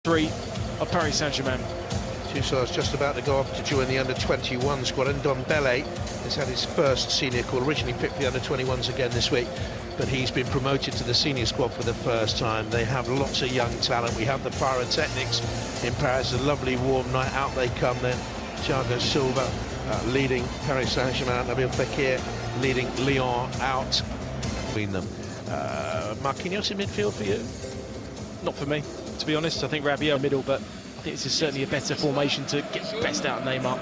3 of Paris Saint-Germain. Tussauds just about to go off to join the under-21 squad, and Ndombele has had his first senior call, originally picked the under-21s again this week, but he's been promoted to the senior squad for the first time. They have lots of young talent. We have the pyrotechnics in Paris, a lovely warm night, out they come then. Thiago Silva leading Paris Saint-Germain, Nabil Fekir leading Lyon out between them. Marquinhos in midfield for you? Not for me, to be honest. I think Rabiot middle, but I think this is certainly a better formation to get the best out of Neymar.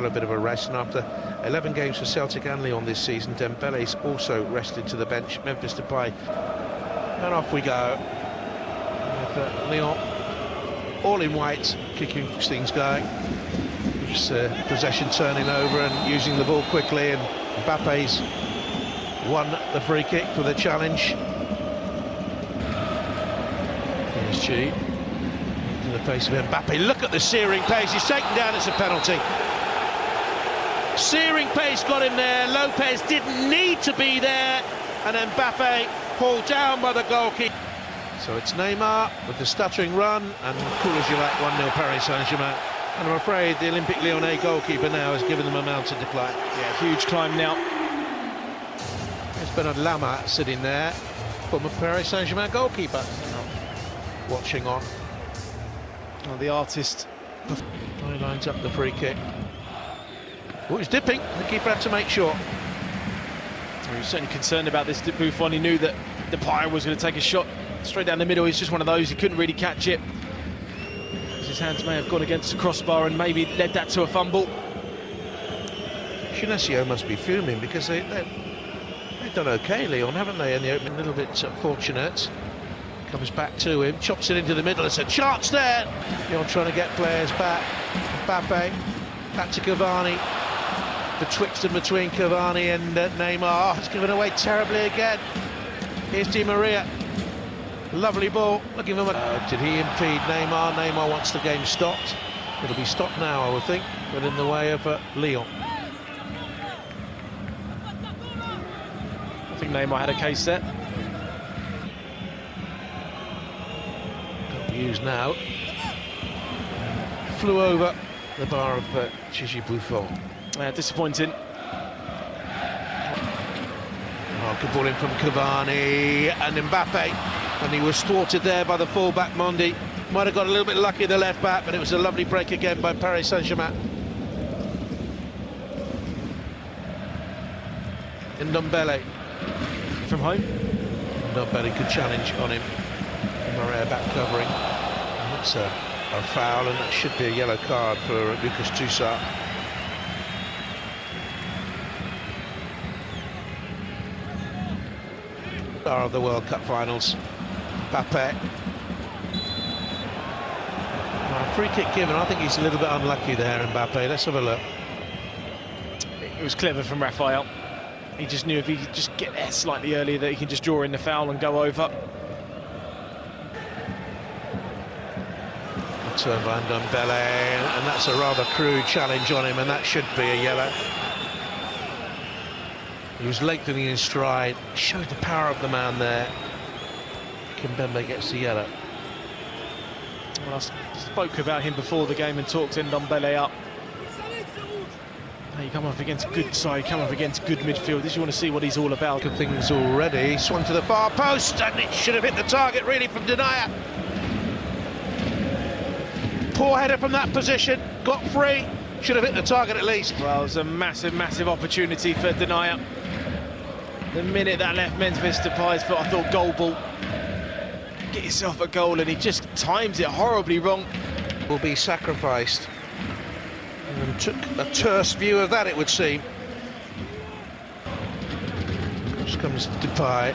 A bit of a rest, and after 11 games for Celtic and Lyon this season, Dembele's also rested to the bench. Memphis Depay, and off we go with Lyon all in white, kicking things going. It's possession turning over and using the ball quickly, and Mbappe's won the free kick for the challenge. Here's G to the pace of Mbappe. Look at the searing pace. He's taken down. It's a penalty. Searing pace got him there. Lopez didn't need to be there, and Mbappe pulled down by the goalkeeper. So it's Neymar with the stuttering run, and cool as you like, 1-0 Paris Saint-Germain. And I'm afraid the Olympique Lyonnais goalkeeper now has given them a mountain to climb. Yeah, huge climb now. There's been Lama sitting there, former Paris Saint-Germain goalkeeper, watching on. Well, the artist. He lines up the free kick. Oh, he's dipping. The keeper had to make sure. He was certainly concerned about this. Buffon, he knew that Depay was going to take a shot straight down the middle. He's just one of those, he couldn't really catch it. His hands may have gone against the crossbar and maybe led that to a fumble. Chinesio must be fuming because they've done okay, Lyon, haven't they? And they're a little bit fortunate. Comes back to him, chops it into the middle. It's a chance there. Lyon trying to get players back. Mbappe, back to Cavani. Betwixt and between Cavani and Neymar. Oh, it's given away terribly again. Here's Di Maria. Lovely ball. Looking for did he impede Neymar? Neymar wants the game stopped. It'll be stopped now, I would think, but in the way of Lyon. I think Neymar had a case there. Got used now. Flew over the bar of Gigi Buffon. Disappointing. Oh, good ball in from Cavani and Mbappe, and he was thwarted there by the fullback Mondi. Might have got a little bit lucky, the left back, but it was a lovely break again by Paris Saint-Germain. Ndombele from home. Ndombele could challenge on him. Maria back covering. And that's a foul, and that should be a yellow card for Lucas Toussaint. Star of the World Cup finals, Mbappe. Free kick given. I think he's a little bit unlucky there, Mbappe. Let's have a look. It was clever from Raphael. He just knew if he could just get there slightly earlier that he can just draw in the foul and go over. Turn by Ndombele, and that's a rather crude challenge on him, and that should be a yellow. He was lengthening in stride, showed the power of the man there. Kimpembe gets the yellow. Well, I spoke about him before the game and talked Ndombele up. You come up against good side, come up against good midfield. This you want to see what he's all about. Good things already. Swung to the far post, and it should have hit the target really from Denia. Poor header from that position, got free, should have hit the target at least. Well, it was a massive, massive opportunity for Denia. The minute that left Memphis Depay's foot, I thought goal ball. Get yourself a goal, and he just times it horribly wrong. Will be sacrificed. And took a terse view of that, it would seem. Just comes Depay.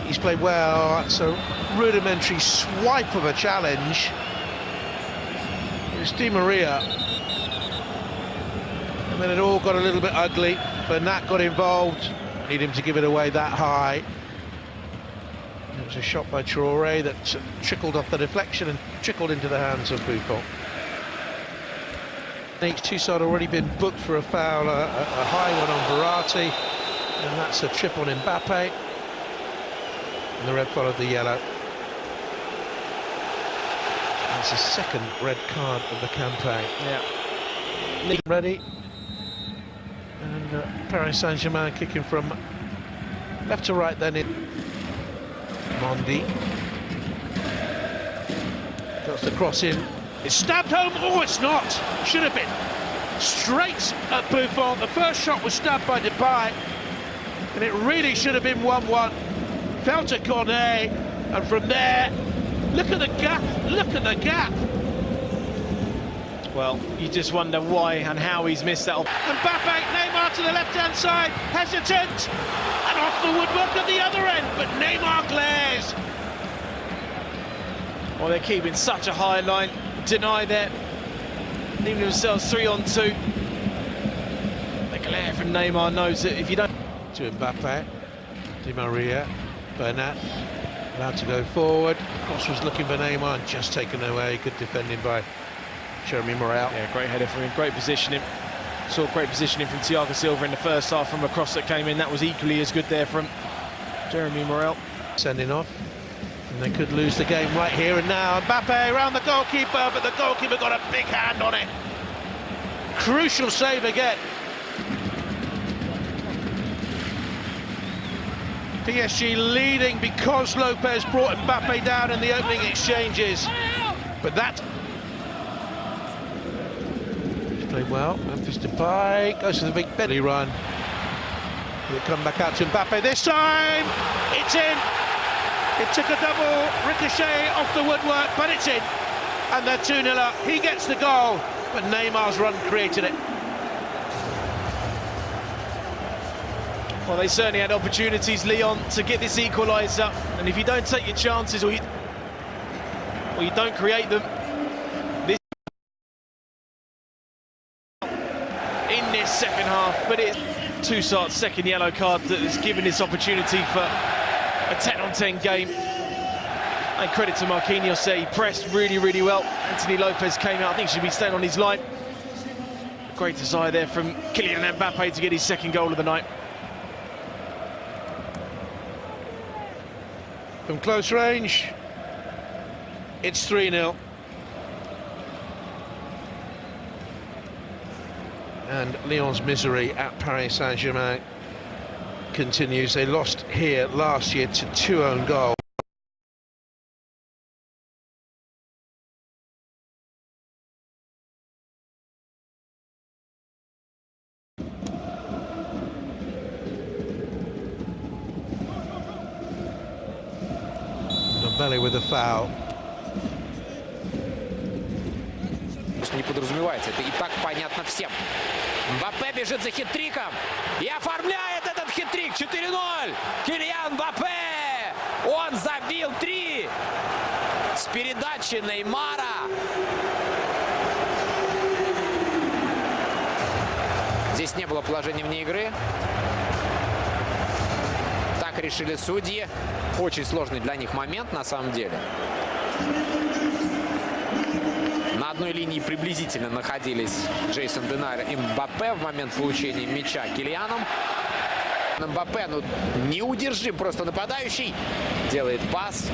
He's played well. That's a rudimentary swipe of a challenge. It's Di Maria. And then it all got a little bit ugly. Bernat got involved. Need him to give it away that high. It was a shot by Traoré that trickled off the deflection and trickled into the hands of Buffon. Toussaint had already been booked for a foul, a high one on Verratti, and that's a trip on Mbappe. And the red followed the yellow. It's his second red card of the campaign. Yeah. Ready. And Paris Saint-Germain kicking from left to right then in. Mondi. Got the cross in. It's stabbed home. Oh, it's not. Should have been. Straight at Buffon. The first shot was stabbed by Depay. And it really should have been 1-1. Fell to Cornet. And from there, look at the gap. Look at the gap. Well, you just wonder why and how he's missed that. Mbappe, Neymar to the left-hand side, hesitant, and off the woodwork at the other end, but Neymar glares. Well, they're keeping such a high line, deny that, leaving themselves 3-on-2. The glare from Neymar knows that if you don't... To Mbappe, Di Maria, Bernat, allowed to go forward. Cross was looking for Neymar and just taken away. Good defending by Jeremy Morel. Yeah, great header from him, great positioning. Saw great positioning from Thiago Silva in the first half from a cross that came in. That was equally as good there from Jeremy Morel. Sending off, and they could lose the game right here and now. Mbappe around the goalkeeper, but the goalkeeper got a big hand on it. Crucial save again. PSG leading because Lopez brought Mbappe down in the opening exchanges. But that... Played well. Memphis Depay goes to the big belly run. Will it come back out to Mbappe this time? It's in. It took a double ricochet off the woodwork, but it's in. And they're 2-0 up. He gets the goal, but Neymar's run created it. Well, they certainly had opportunities, Lyon, to get this equaliser. And if you don't take your chances or you don't create them, in this second half, but it's Toussaint's second yellow card that has given this opportunity for a 10-on-10 game. And credit to Marquinhos there, he pressed really, really well. Anthony Lopez came out, I think he should be staying on his line. Great desire there from Kylian Mbappe to get his second goal of the night. From close range, it's 3-0. And Lyon's misery at Paris Saint-Germain continues. They lost here last year to 2 own goals. Belly with a foul. Не подразумевается, это и так понятно всем. Мбаппе бежит за хитриком и оформляет этот хитрик. 4-0. Килиан Мбаппе. Он забил 3 с передачи Неймара. Здесь не было положения вне игры. Так решили судьи. Очень сложный для них момент на самом деле. На одной линии приблизительно находились Джейсон Денайр и Мбаппе в момент получения мяча Килианом. Мбаппе, ну, неудержим просто нападающий. Делает пас.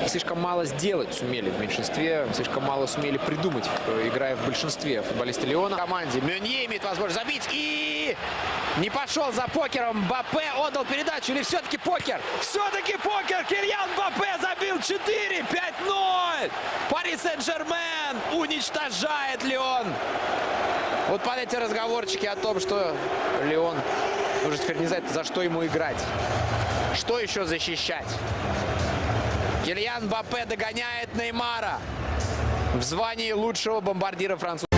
Слишком мало сделать сумели в меньшинстве, слишком мало сумели придумать, играя в большинстве футболисты Лиона. В команде Мюнье имеет возможность забить и не пошел за покером. Мбаппе отдал передачу или все-таки покер? Все-таки покер! Килиан Мбаппе забил 4, 5-0! Пари Сен-Жермен уничтожает Лион. Вот под эти разговорчики о том, что Лион уже теперь не знает, за что ему играть. Что еще защищать? Килиан Мбаппе догоняет Неймара в звании лучшего бомбардира французского.